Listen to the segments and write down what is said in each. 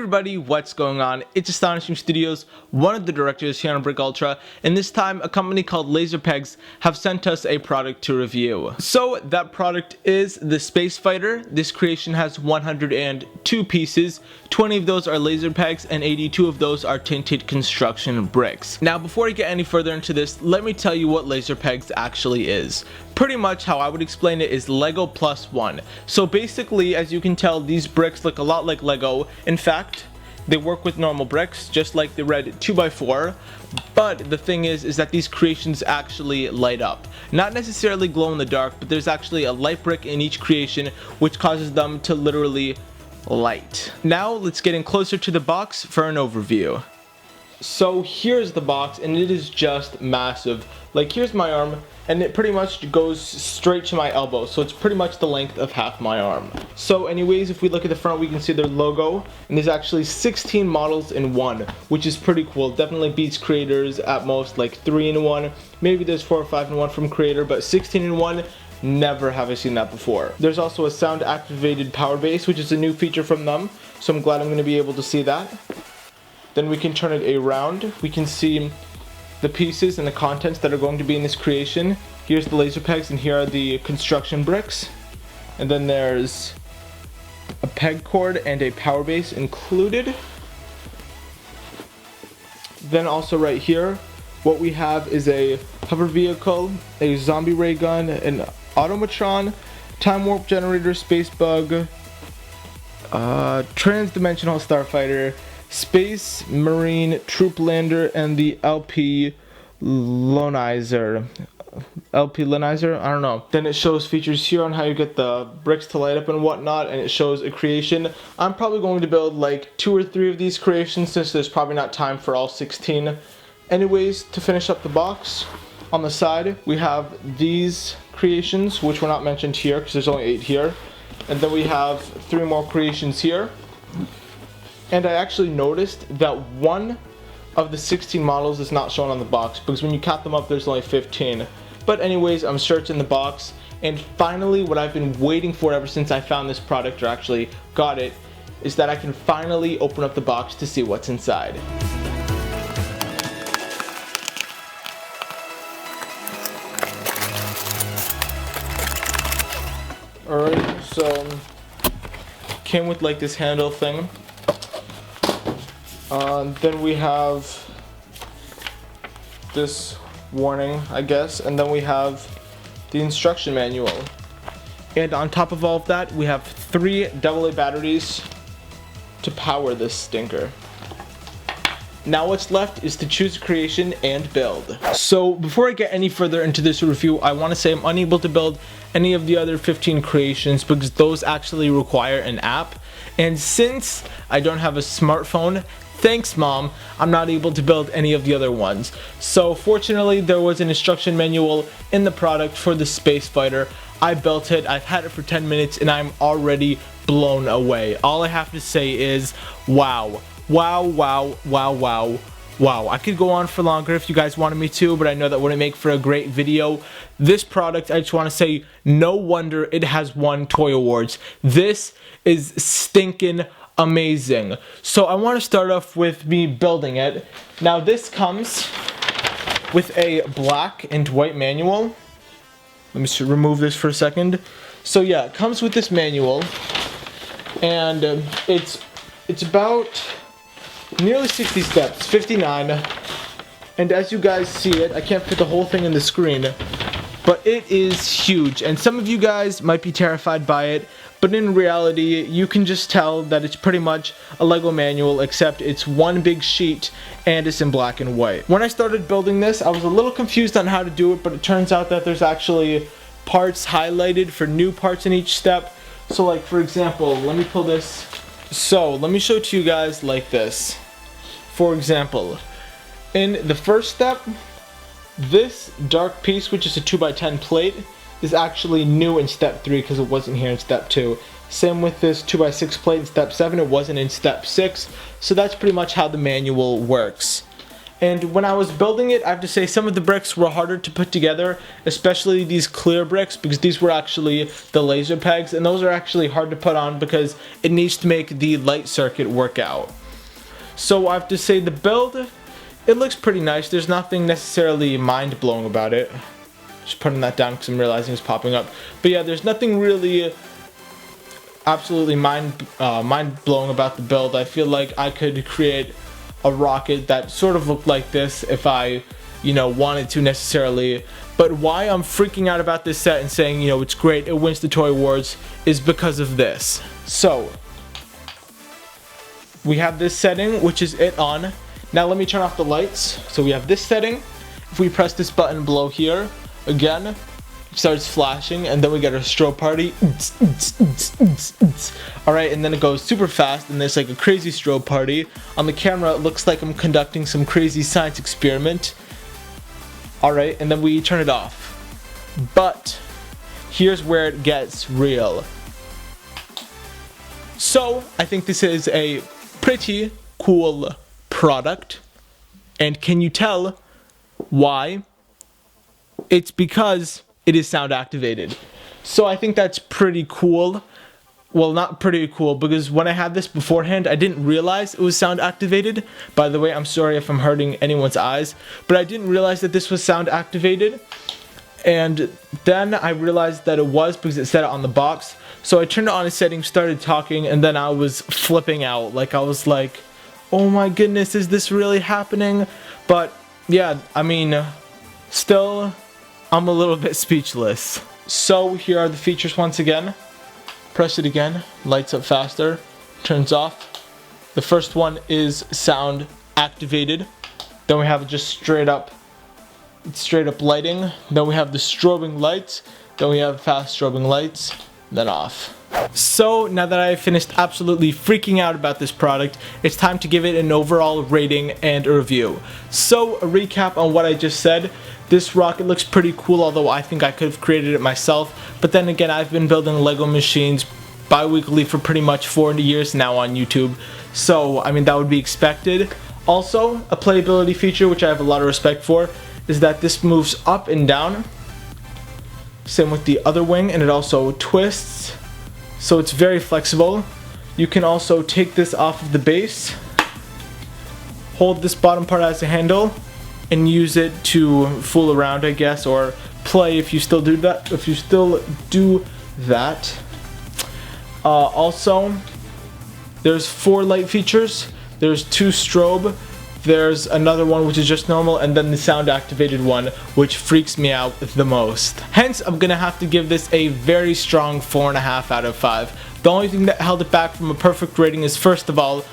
everybody, what's going on? It's Astonishing Studios, one of the directors here on BrickUltra, and this time a company called PEGS have sent us a product to review. So that product is the Space Fighter. This creation has 102 pieces, 20 of those are laser pegs and 82 of those are tinted construction bricks. Now before I get any further into this, let me tell you what laser pegs actually is. Pretty much how I would explain it is Lego plus one. So basically, as you can tell, these bricks look a lot like Lego. In fact, they work with normal bricks, just like the red 2x4. But the thing is that these creations actually light up. Not necessarily glow in the dark, but there's actually a light brick in each creation, which causes them to literally light. Now let's get in closer to the box for an overview. So here's the box, and it is just massive. Like, here's my arm, and it pretty much goes straight to my elbow, so it's pretty much the length of half my arm. So anyways, if we look at the front, we can see their logo, and there's actually 16 models in one, which is pretty cool. Definitely beats creators at most like 3 in 1. Maybe there's 4 or 5 in 1 from creator, but 16 in 1, never have I seen that before. There's also a sound activated power base, which is a new feature from them, so I'm glad I'm going to be able to see that. Then we can turn it around. We can see the pieces and the contents that are going to be in this creation. Here's the laser pegs, and here are the construction bricks. And then there's a peg cord and a power base included. Then also right here, what we have is a hover vehicle, a zombie ray gun, an automatron, time warp generator, space bug, trans-dimensional starfighter, Space Marine Troop Lander, and the LP Lonizer. LP Lonizer? I don't know. Then it shows features here on how you get the bricks to light up and whatnot, and it shows a creation. I'm probably going to build like 2 or 3 of these creations since there's probably not time for all 16. Anyways, to finish up the box, on the side we have these creations, which were not mentioned here because there's only 8 here. And then we have 3 more creations here. And I actually noticed that one of the 16 models is not shown on the box, because when you count them up there's only 15. But anyways, I'm searching the box, and finally what I've been waiting for ever since I found this product, or actually got it, is that I can finally open up the box to see what's inside. Alright, so came with like this handle thing. Then we have this warning, I guess, and then we have the instruction manual. And on top of all of that, we have 3 AA batteries to power this stinker. Now what's left is to choose a creation and build. So before I get any further into this review, I want to say I'm unable to build any of the other 15 creations because those actually require an app. And since I don't have a smartphone, thanks mom, I'm not able to build any of the other ones. So fortunately there was an instruction manual in the product for the Space Fighter. I built it, I've had it for 10 minutes and I'm already blown away. All I have to say is wow. Wow, wow, wow, wow, wow. I could go on for longer if you guys wanted me to, but I know that wouldn't make for a great video. This product, I just want to say, no wonder it has won toy awards. This is stinking amazing. So I want to start off with me building it. Now this comes with a black and white manual. Let me remove this for a second. So yeah, it comes with this manual, and it's about nearly 60 steps, 59. And as you guys see it, I can't fit the whole thing in the screen, but it is huge. And some of you guys might be terrified by it, but in reality, you can just tell that it's pretty much a Lego manual, except it's one big sheet and it's in black and white. When I started building this, I was a little confused on how to do it, but it turns out that there's actually parts highlighted for new parts in each step. So like, for example, let me pull this. So let me show it to you guys like this. For example, in the first step, this dark piece, which is a 2x10 plate, is actually new in step 3 because it wasn't here in step 2. Same with this 2x6 plate in step 7, it wasn't in step 6. So that's pretty much how the manual works. And when I was building it, I have to say some of the bricks were harder to put together, especially these clear bricks, because these were actually the laser pegs, and those are actually hard to put on because it needs to make the light circuit work out. So I have to say the build, it looks pretty nice. There's nothing necessarily mind-blowing about it. Just putting that down because I'm realizing it's popping up. But yeah, there's nothing really absolutely mind-blowing about the build. I feel like I could create a rocket that sort of looked like this if I, wanted to necessarily. But why I'm freaking out about this set and saying, it's great, it wins the Toy Awards, is because of this. So, we have this setting, which is it on. Now let me turn off the lights. So we have this setting. If we press this button below here, again, it starts flashing, and then we get a strobe party. Alright, and then it goes super fast, and there's like a crazy strobe party. On the camera, it looks like I'm conducting some crazy science experiment. Alright, and then we turn it off. But, here's where it gets real. So, I think this is a pretty cool product. And can you tell why? It's because it is sound activated. So I think that's pretty cool. Well, not pretty cool, because when I had this beforehand, I didn't realize it was sound activated. By the way, I'm sorry if I'm hurting anyone's eyes, but I didn't realize that this was sound activated. And then I realized that it was because it said it on the box. So I turned it on a setting, started talking, and then I was flipping out. Like, I was like, oh my goodness, is this really happening? But yeah, I mean, still, I'm a little bit speechless. So here are the features once again. Press it again, lights up faster, turns off. The first one is sound activated. Then we have just straight up lighting. Then we have the strobing lights. Then we have fast strobing lights. Then off. So now that I've finished absolutely freaking out about this product, it's time to give it an overall rating and a review. So a recap on what I just said. This rocket looks pretty cool, although I think I could have created it myself. But then again, I've been building Lego machines bi-weekly for pretty much 40 years now on YouTube. So, I mean, that would be expected. Also, a playability feature, which I have a lot of respect for, is that this moves up and down. Same with the other wing, and it also twists. So it's very flexible. You can also take this off of the base, hold this bottom part as a handle, and use it to fool around, I guess, or play if you still do that. Also, there's 4 light features. There's 2 strobe. There's another one which is just normal, and then the sound activated one, which freaks me out the most. Hence, I'm gonna have to give this a very strong 4.5 out of 5. The only thing that held it back from a perfect rating is, first of all,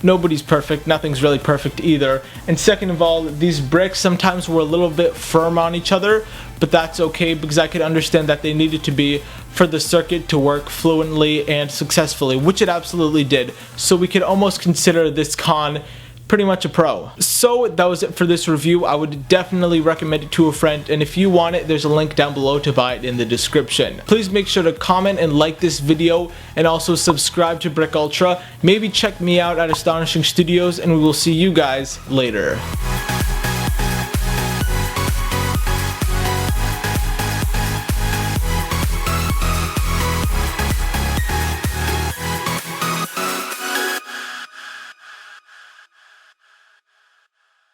nobody's perfect, nothing's really perfect either. And second of all, these bricks sometimes were a little bit firm on each other, but that's okay because I could understand that they needed to be for the circuit to work fluently and successfully, which it absolutely did. So we could almost consider this con pretty much a pro. So that was it for this review. I would definitely recommend it to a friend, and if you want it, there's a link down below to buy it in the description. Please make sure to comment and like this video, and also subscribe to BrickUltra. Maybe check me out at Astonishing Studios, and we will see you guys later.